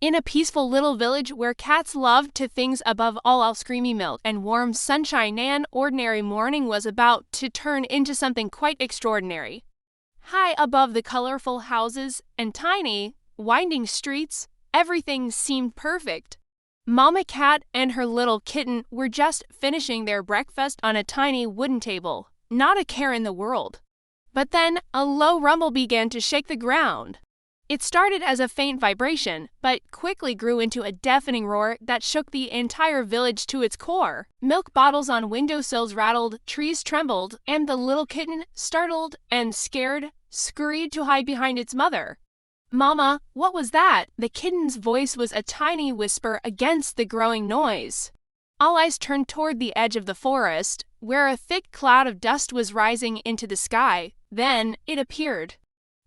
In a peaceful little village where cats loved to things above all else creamy milk and warm sunshine, an ordinary morning was about to turn into something quite extraordinary. High above the colorful houses and tiny, winding streets, everything seemed perfect. Mama Cat and her little kitten were just finishing their breakfast on a tiny wooden table, not a care in the world. But then a low rumble began to shake the ground. It started as a faint vibration, but quickly grew into a deafening roar that shook the entire village to its core. Milk bottles on windowsills rattled, trees trembled, and the little kitten, startled and scared, scurried to hide behind its mother. "Mama, what was that?" The kitten's voice was a tiny whisper against the growing noise. All eyes turned toward the edge of the forest, where a thick cloud of dust was rising into the sky. Then it appeared.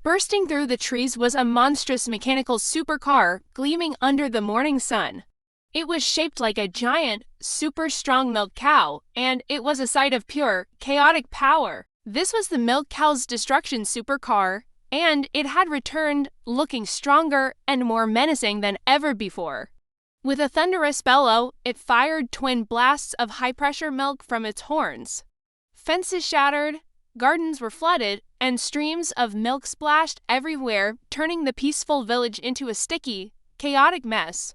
Bursting through the trees was a monstrous mechanical supercar gleaming under the morning sun. It was shaped like a giant, super strong milk cow, and it was a sight of pure, chaotic power. This was the milk cow's destruction supercar, and it had returned, looking stronger and more menacing than ever before. With a thunderous bellow, it fired twin blasts of high-pressure milk from its horns. Fences shattered, gardens were flooded, and streams of milk splashed everywhere, turning the peaceful village into a sticky, chaotic mess.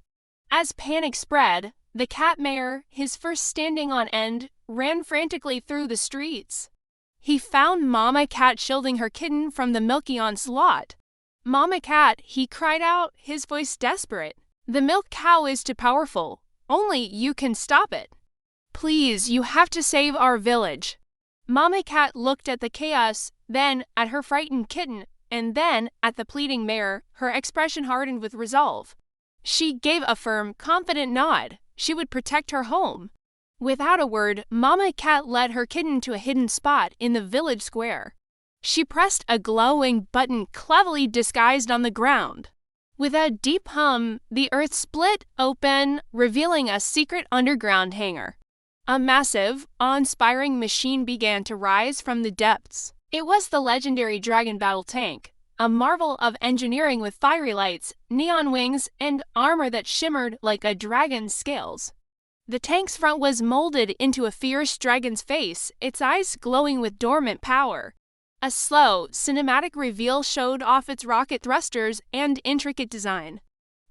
As panic spread, the cat mayor, his fur standing on end, ran frantically through the streets. He found Mama Cat shielding her kitten from the milky onslaught. "Mama Cat," he cried out, his voice desperate. "The milk cow is too powerful. Only you can stop it. Please, you have to save our village." Mama Cat looked at the chaos, then at her frightened kitten, and then at the pleading mayor. Her expression hardened with resolve. She gave a firm, confident nod. She would protect her home. Without a word, Mama Cat led her kitten to a hidden spot in the village square. She pressed a glowing button cleverly disguised on the ground. With a deep hum, the earth split open, revealing a secret underground hangar. A massive, awe-inspiring machine began to rise from the depths. It was the legendary Dragon Battle Tank, a marvel of engineering with fiery lights, neon wings, and armor that shimmered like a dragon's scales. The tank's front was molded into a fierce dragon's face, its eyes glowing with dormant power. A slow, cinematic reveal showed off its rocket thrusters and intricate design.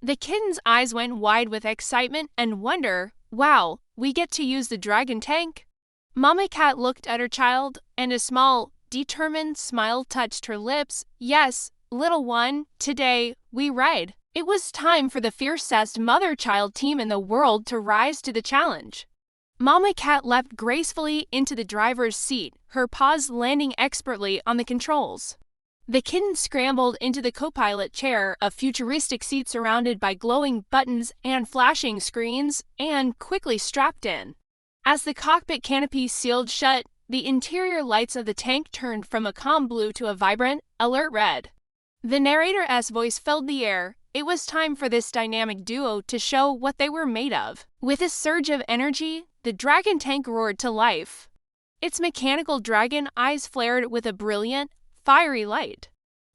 The kitten's eyes went wide with excitement and wonder. "Wow, we get to use the dragon tank?" Mama Cat looked at her child, and a small, determined smile touched her lips. "Yes, little one, today, we ride." It was time for the fiercest mother-child team in the world to rise to the challenge. Mama Cat leapt gracefully into the driver's seat, her paws landing expertly on the controls. The kitten scrambled into the co-pilot chair, a futuristic seat surrounded by glowing buttons and flashing screens, and quickly strapped in. As the cockpit canopy sealed shut, the interior lights of the tank turned from a calm blue to a vibrant, alert red. The narrator's voice filled the air. It was time for this dynamic duo to show what they were made of. With a surge of energy, the dragon tank roared to life. Its mechanical dragon eyes flared with a brilliant, fiery light.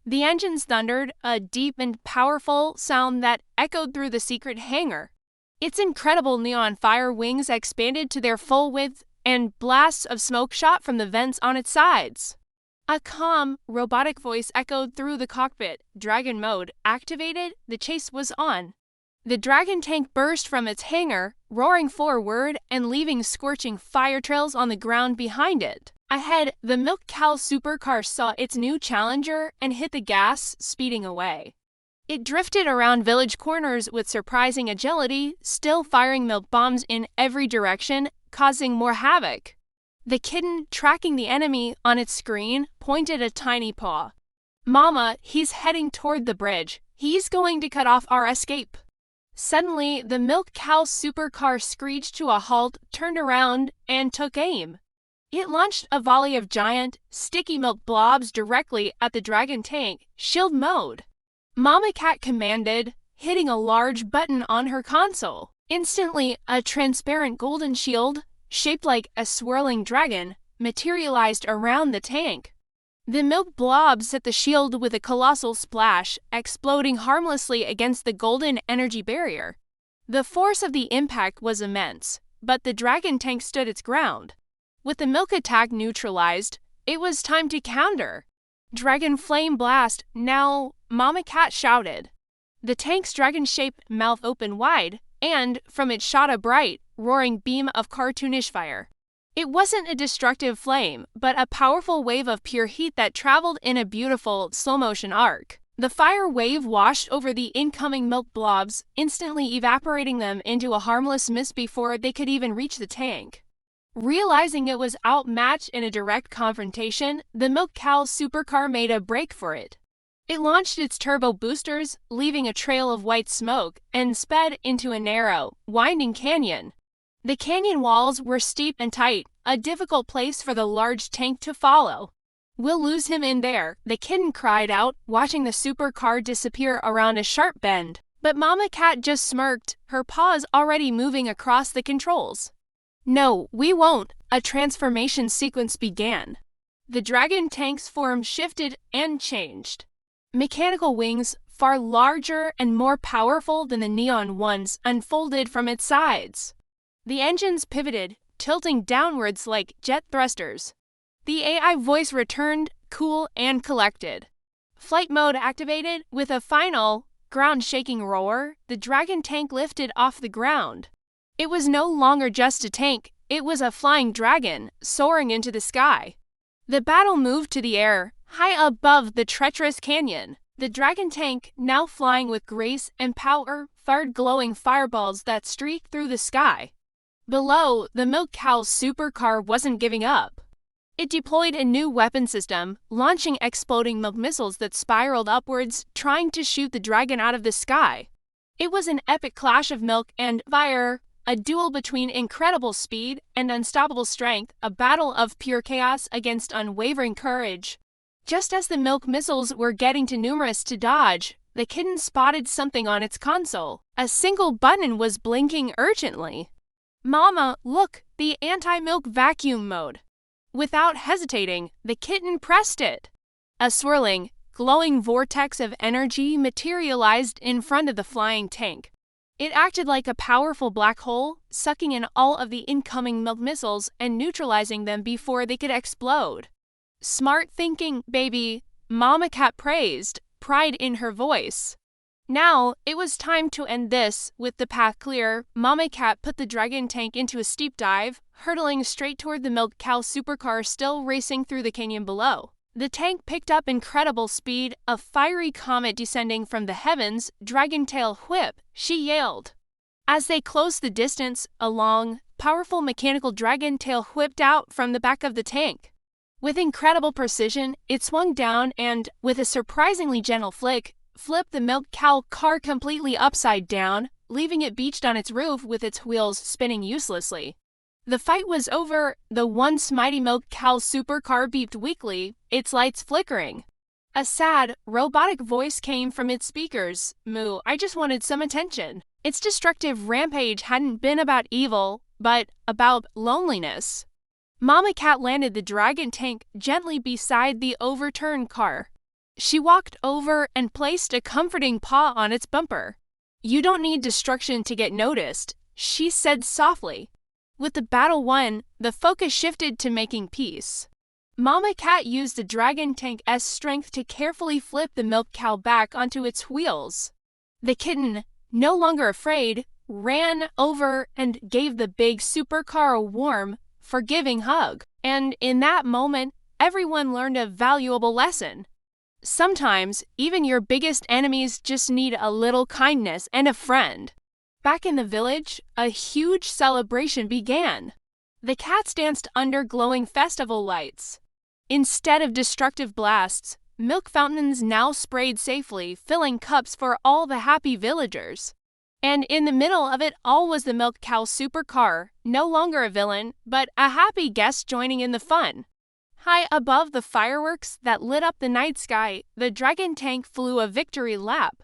The engines thundered, a deep and powerful sound that echoed through the secret hangar. Its incredible neon fire wings expanded to their full width, and blasts of smoke shot from the vents on its sides. A calm, robotic voice echoed through the cockpit. Dragon mode activated, the chase was on. The dragon tank burst from its hangar, roaring forward and leaving scorching fire trails on the ground behind it. Ahead, the milk cow supercar saw its new challenger and hit the gas, speeding away. It drifted around village corners with surprising agility, still firing milk bombs in every direction, causing more havoc. The kitten, tracking the enemy on its screen, pointed a tiny paw. "Mama, he's heading toward the bridge. He's going to cut off our escape." Suddenly, the milk cow supercar screeched to a halt, turned around, and took aim. It launched a volley of giant, sticky milk blobs directly at the dragon tank. "Shield mode." Mama Cat commanded, hitting a large button on her console. Instantly, a transparent golden shield, shaped like a swirling dragon, materialized around the tank. The milk blob set the shield with a colossal splash, exploding harmlessly against the golden energy barrier. The force of the impact was immense, but the dragon tank stood its ground. With the milk attack neutralized, it was time to counter. Dragon Flame Blast, now, Mama Cat shouted. The tank's dragon-shaped mouth opened wide, and from it shot a bright, roaring beam of cartoonish fire. It wasn't a destructive flame, but a powerful wave of pure heat that traveled in a beautiful, slow-motion arc. The fire wave washed over the incoming milk blobs, instantly evaporating them into a harmless mist before they could even reach the tank. Realizing it was outmatched in a direct confrontation, the milk cow supercar made a break for it. It launched its turbo boosters, leaving a trail of white smoke, and sped into a narrow, winding canyon. The canyon walls were steep and tight, a difficult place for the large tank to follow. "We'll lose him in there," the kitten cried out, watching the supercar disappear around a sharp bend. But Mama Cat just smirked, her paws already moving across the controls. "No, we won't." A transformation sequence began. The dragon tank's form shifted and changed. Mechanical wings, far larger and more powerful than the neon ones, unfolded from its sides. The engines pivoted, tilting downwards like jet thrusters. The AI voice returned, cool and collected. Flight mode activated. With a final, ground-shaking roar, the dragon tank lifted off the ground. It was no longer just a tank, it was a flying dragon, soaring into the sky. The battle moved to the air, high above the treacherous canyon. The dragon tank, now flying with grace and power, fired glowing fireballs that streaked through the sky. Below, the milk cow supercar wasn't giving up. It deployed a new weapon system, launching exploding milk missiles that spiraled upwards, trying to shoot the dragon out of the sky. It was an epic clash of milk and fire, a duel between incredible speed and unstoppable strength, a battle of pure chaos against unwavering courage. Just as the milk missiles were getting too numerous to dodge, the kitten spotted something on its console. A single button was blinking urgently. "Mama, look, the anti-milk vacuum mode." Without hesitating, the kitten pressed it. A swirling, glowing vortex of energy materialized in front of the flying tank. It acted like a powerful black hole, sucking in all of the incoming milk missiles and neutralizing them before they could explode. "Smart thinking, baby," Mama Cat praised, pride in her voice. Now, it was time to end this. With the path clear, Mama Cat put the dragon tank into a steep dive, hurtling straight toward the milk cow supercar still racing through the canyon below. The tank picked up incredible speed, a fiery comet descending from the heavens, dragon tail whip, she yelled. As they closed the distance, a long, powerful mechanical dragon tail whipped out from the back of the tank. With incredible precision, it swung down and, with a surprisingly gentle flick, flipped the milk cow car completely upside down, leaving it beached on its roof with its wheels spinning uselessly. The fight was over. The once mighty milk cow supercar beeped weakly, its lights flickering. A sad, robotic voice came from its speakers. "Moo, I just wanted some attention." Its destructive rampage hadn't been about evil, but about loneliness. Mama Cat landed the dragon tank gently beside the overturned car. She walked over and placed a comforting paw on its bumper. "You don't need destruction to get noticed," she said softly. With the battle won, the focus shifted to making peace. Mama Cat used the dragon tank's strength to carefully flip the milk cow back onto its wheels. The kitten, no longer afraid, ran over and gave the big supercar a warm, forgiving hug. And in that moment, everyone learned a valuable lesson. Sometimes, even your biggest enemies just need a little kindness and a friend. Back in the village, a huge celebration began. The cats danced under glowing festival lights. Instead of destructive blasts, milk fountains now sprayed safely, filling cups for all the happy villagers. And in the middle of it all was the milk cow supercar, no longer a villain, but a happy guest joining in the fun. High above the fireworks that lit up the night sky, the dragon tank flew a victory lap.